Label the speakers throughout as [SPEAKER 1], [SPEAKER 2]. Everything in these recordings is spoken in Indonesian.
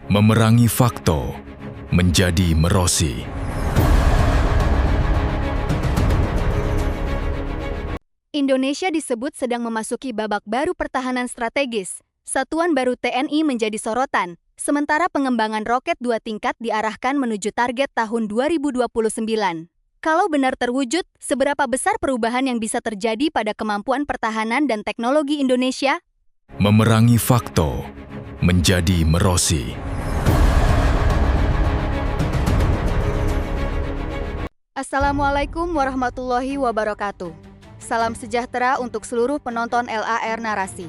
[SPEAKER 1] Memerangi Fakto menjadi Merosi.
[SPEAKER 2] Indonesia disebut sedang memasuki babak baru pertahanan strategis. Satuan baru TNI menjadi sorotan, sementara pengembangan roket 2 tingkat diarahkan menuju target tahun 2029. Kalau benar terwujud, seberapa besar perubahan yang bisa terjadi pada kemampuan pertahanan dan teknologi Indonesia?
[SPEAKER 1] Memerangi Fakto menjadi Merosi.
[SPEAKER 2] Assalamualaikum warahmatullahi wabarakatuh. Salam sejahtera untuk seluruh penonton LAR Narasi.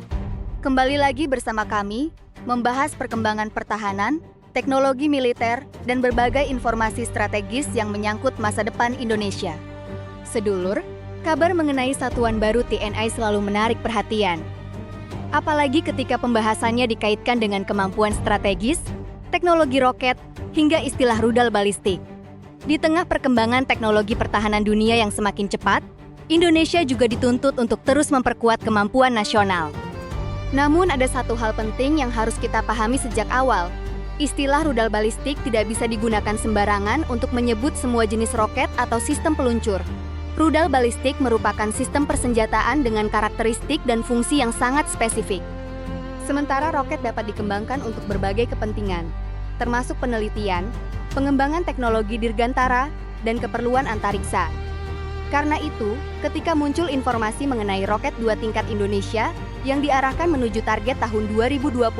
[SPEAKER 2] Kembali lagi bersama kami, membahas perkembangan pertahanan, teknologi militer, dan berbagai informasi strategis yang menyangkut masa depan Indonesia. Sedulur, kabar mengenai satuan baru TNI selalu menarik perhatian. Apalagi ketika pembahasannya dikaitkan dengan kemampuan strategis, teknologi roket, hingga istilah rudal balistik. Di tengah perkembangan teknologi pertahanan dunia yang semakin cepat, Indonesia juga dituntut untuk terus memperkuat kemampuan nasional. Namun ada satu hal penting yang harus kita pahami sejak awal. Istilah rudal balistik tidak bisa digunakan sembarangan untuk menyebut semua jenis roket atau sistem peluncur. Rudal balistik merupakan sistem persenjataan dengan karakteristik dan fungsi yang sangat spesifik. Sementara roket dapat dikembangkan untuk berbagai kepentingan, termasuk penelitian, pengembangan teknologi dirgantara, dan keperluan antariksa. Karena itu, ketika muncul informasi mengenai roket 2 tingkat Indonesia yang diarahkan menuju target tahun 2029,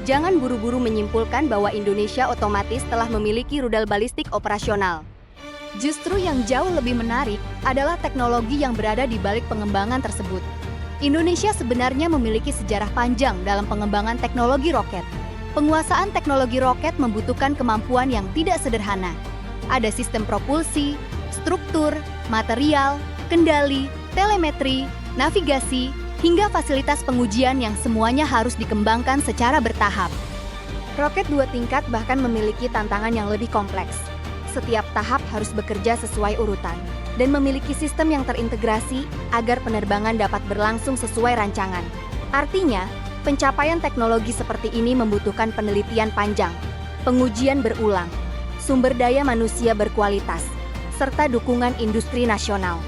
[SPEAKER 2] jangan buru-buru menyimpulkan bahwa Indonesia otomatis telah memiliki rudal balistik operasional. Justru yang jauh lebih menarik adalah teknologi yang berada di balik pengembangan tersebut. Indonesia sebenarnya memiliki sejarah panjang dalam pengembangan teknologi roket. Penguasaan teknologi roket membutuhkan kemampuan yang tidak sederhana. Ada sistem propulsi, struktur, material, kendali, telemetri, navigasi, hingga fasilitas pengujian yang semuanya harus dikembangkan secara bertahap. Roket 2 tingkat bahkan memiliki tantangan yang lebih kompleks. Setiap tahap harus bekerja sesuai urutan dan memiliki sistem yang terintegrasi agar penerbangan dapat berlangsung sesuai rancangan. Artinya, pencapaian teknologi seperti ini membutuhkan penelitian panjang, pengujian berulang, sumber daya manusia berkualitas, serta dukungan industri nasional.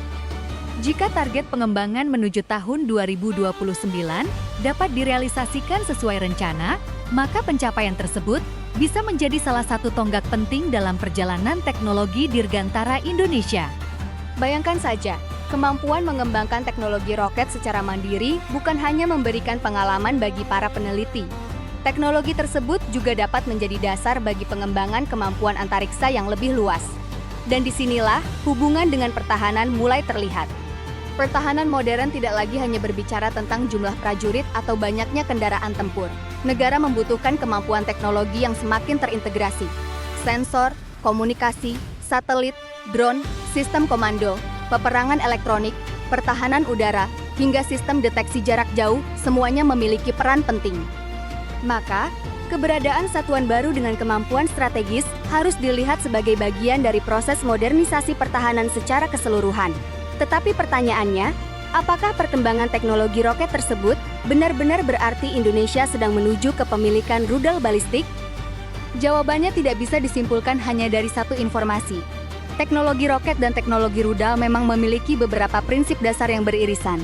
[SPEAKER 2] Jika target pengembangan menuju tahun 2029 dapat direalisasikan sesuai rencana, maka pencapaian tersebut bisa menjadi salah satu tonggak penting dalam perjalanan teknologi dirgantara Indonesia. Bayangkan saja, kemampuan mengembangkan teknologi roket secara mandiri bukan hanya memberikan pengalaman bagi para peneliti. Teknologi tersebut juga dapat menjadi dasar bagi pengembangan kemampuan antariksa yang lebih luas. Dan disinilah hubungan dengan pertahanan mulai terlihat. Pertahanan modern tidak lagi hanya berbicara tentang jumlah prajurit atau banyaknya kendaraan tempur. Negara membutuhkan kemampuan teknologi yang semakin terintegrasi. Sensor, komunikasi, satelit, drone, sistem komando, peperangan elektronik, pertahanan udara, hingga sistem deteksi jarak jauh, semuanya memiliki peran penting. Maka, keberadaan satuan baru dengan kemampuan strategis harus dilihat sebagai bagian dari proses modernisasi pertahanan secara keseluruhan. Tetapi pertanyaannya, apakah perkembangan teknologi roket tersebut benar-benar berarti Indonesia sedang menuju kepemilikan rudal balistik? Jawabannya tidak bisa disimpulkan hanya dari satu informasi. Teknologi roket dan teknologi rudal memang memiliki beberapa prinsip dasar yang beririsan.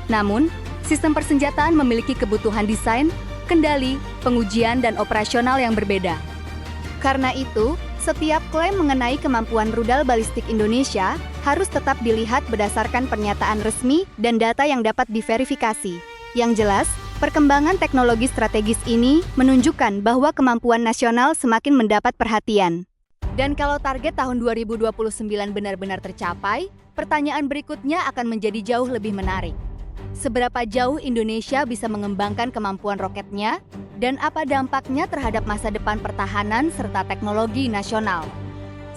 [SPEAKER 2] Namun, sistem persenjataan memiliki kebutuhan desain, kendali, pengujian, dan operasional yang berbeda. Karena itu, setiap klaim mengenai kemampuan rudal balistik Indonesia harus tetap dilihat berdasarkan pernyataan resmi dan data yang dapat diverifikasi. Yang jelas, perkembangan teknologi strategis ini menunjukkan bahwa kemampuan nasional semakin mendapat perhatian. Dan kalau target tahun 2029 benar-benar tercapai, pertanyaan berikutnya akan menjadi jauh lebih menarik. Seberapa jauh Indonesia bisa mengembangkan kemampuan roketnya, dan apa dampaknya terhadap masa depan pertahanan serta teknologi nasional.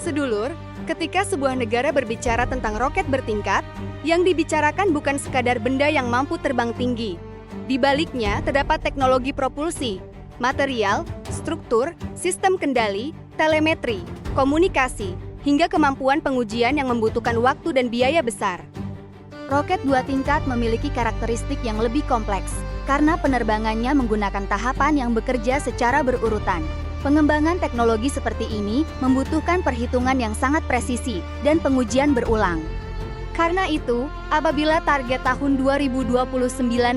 [SPEAKER 2] Sedulur, ketika sebuah negara berbicara tentang roket bertingkat, yang dibicarakan bukan sekadar benda yang mampu terbang tinggi. Di baliknya terdapat teknologi propulsi, material, struktur, sistem kendali, telemetri, komunikasi, hingga kemampuan pengujian yang membutuhkan waktu dan biaya besar. Roket 2 tingkat memiliki karakteristik yang lebih kompleks, karena penerbangannya menggunakan tahapan yang bekerja secara berurutan. Pengembangan teknologi seperti ini membutuhkan perhitungan yang sangat presisi dan pengujian berulang. Karena itu, apabila target tahun 2029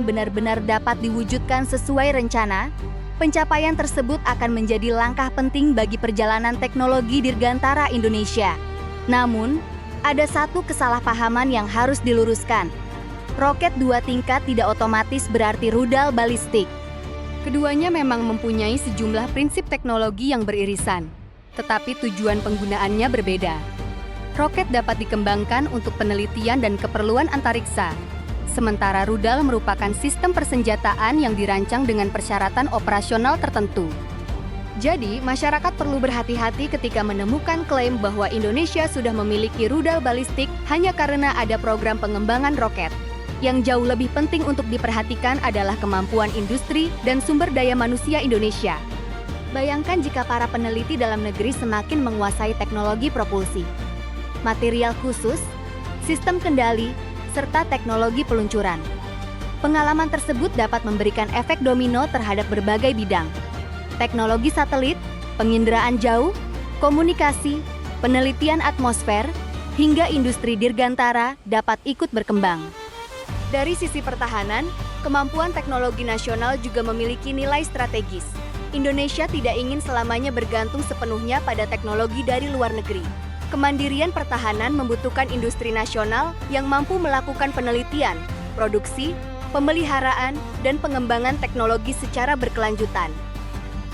[SPEAKER 2] benar-benar dapat diwujudkan sesuai rencana, pencapaian tersebut akan menjadi langkah penting bagi perjalanan teknologi dirgantara Indonesia. Namun, ada satu kesalahpahaman yang harus diluruskan. Roket 2 tingkat tidak otomatis berarti rudal balistik. Keduanya memang mempunyai sejumlah prinsip teknologi yang beririsan, tetapi tujuan penggunaannya berbeda. Roket dapat dikembangkan untuk penelitian dan keperluan antariksa, sementara rudal merupakan sistem persenjataan yang dirancang dengan persyaratan operasional tertentu. Jadi, masyarakat perlu berhati-hati ketika menemukan klaim bahwa Indonesia sudah memiliki rudal balistik hanya karena ada program pengembangan roket. Yang jauh lebih penting untuk diperhatikan adalah kemampuan industri dan sumber daya manusia Indonesia. Bayangkan jika para peneliti dalam negeri semakin menguasai teknologi propulsi, material khusus, sistem kendali, serta teknologi peluncuran. Pengalaman tersebut dapat memberikan efek domino terhadap berbagai bidang. Teknologi satelit, penginderaan jauh, komunikasi, penelitian atmosfer, hingga industri dirgantara dapat ikut berkembang. Dari sisi pertahanan, kemampuan teknologi nasional juga memiliki nilai strategis. Indonesia tidak ingin selamanya bergantung sepenuhnya pada teknologi dari luar negeri. Kemandirian pertahanan membutuhkan industri nasional yang mampu melakukan penelitian, produksi, pemeliharaan, dan pengembangan teknologi secara berkelanjutan.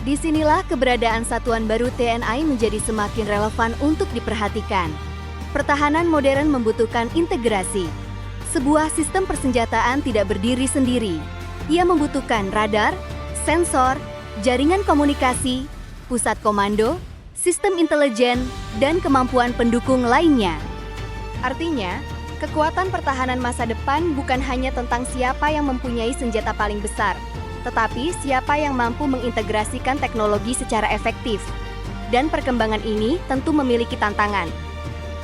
[SPEAKER 2] Disinilah keberadaan satuan baru TNI menjadi semakin relevan untuk diperhatikan. Pertahanan modern membutuhkan integrasi. Sebuah sistem persenjataan tidak berdiri sendiri. Ia membutuhkan radar, sensor, jaringan komunikasi, pusat komando, sistem intelijen, dan kemampuan pendukung lainnya. Artinya, kekuatan pertahanan masa depan bukan hanya tentang siapa yang mempunyai senjata paling besar, tetapi siapa yang mampu mengintegrasikan teknologi secara efektif. Dan perkembangan ini tentu memiliki tantangan.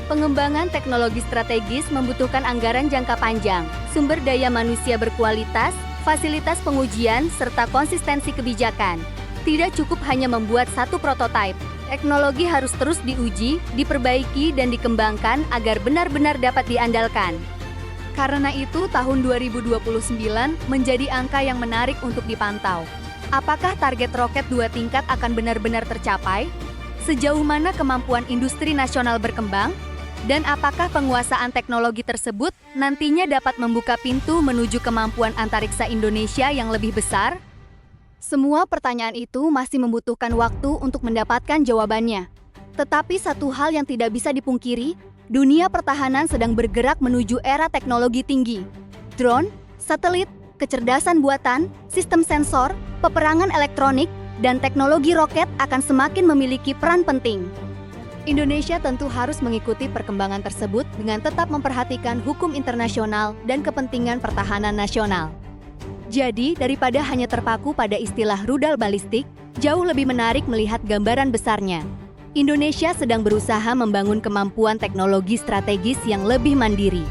[SPEAKER 2] Pengembangan teknologi strategis membutuhkan anggaran jangka panjang, sumber daya manusia berkualitas, fasilitas pengujian, serta konsistensi kebijakan. Tidak cukup hanya membuat satu prototipe. Teknologi harus terus diuji, diperbaiki, dan dikembangkan agar benar-benar dapat diandalkan. Karena itu, tahun 2029 menjadi angka yang menarik untuk dipantau. Apakah target roket 2 tingkat akan benar-benar tercapai? Sejauh mana kemampuan industri nasional berkembang? Dan apakah penguasaan teknologi tersebut nantinya dapat membuka pintu menuju kemampuan antariksa Indonesia yang lebih besar? Semua pertanyaan itu masih membutuhkan waktu untuk mendapatkan jawabannya. Tetapi satu hal yang tidak bisa dipungkiri, dunia pertahanan sedang bergerak menuju era teknologi tinggi. Drone, satelit, kecerdasan buatan, sistem sensor, peperangan elektronik, dan teknologi roket akan semakin memiliki peran penting. Indonesia tentu harus mengikuti perkembangan tersebut dengan tetap memperhatikan hukum internasional dan kepentingan pertahanan nasional. Jadi, daripada hanya terpaku pada istilah rudal balistik, jauh lebih menarik melihat gambaran besarnya. Indonesia sedang berusaha membangun kemampuan teknologi strategis yang lebih mandiri.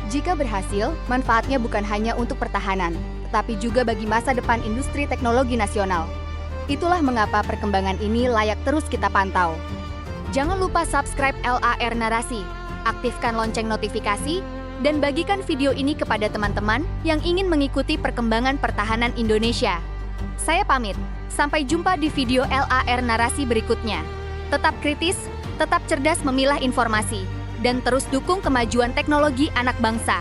[SPEAKER 2] Jika berhasil, manfaatnya bukan hanya untuk pertahanan, tetapi juga bagi masa depan industri teknologi nasional. Itulah mengapa perkembangan ini layak terus kita pantau. Jangan lupa subscribe LAR Narasi, aktifkan lonceng notifikasi, dan bagikan video ini kepada teman-teman yang ingin mengikuti perkembangan pertahanan Indonesia. Saya pamit, sampai jumpa di video LAR Narasi berikutnya. Tetap kritis, tetap cerdas memilah informasi, dan terus dukung kemajuan teknologi anak bangsa.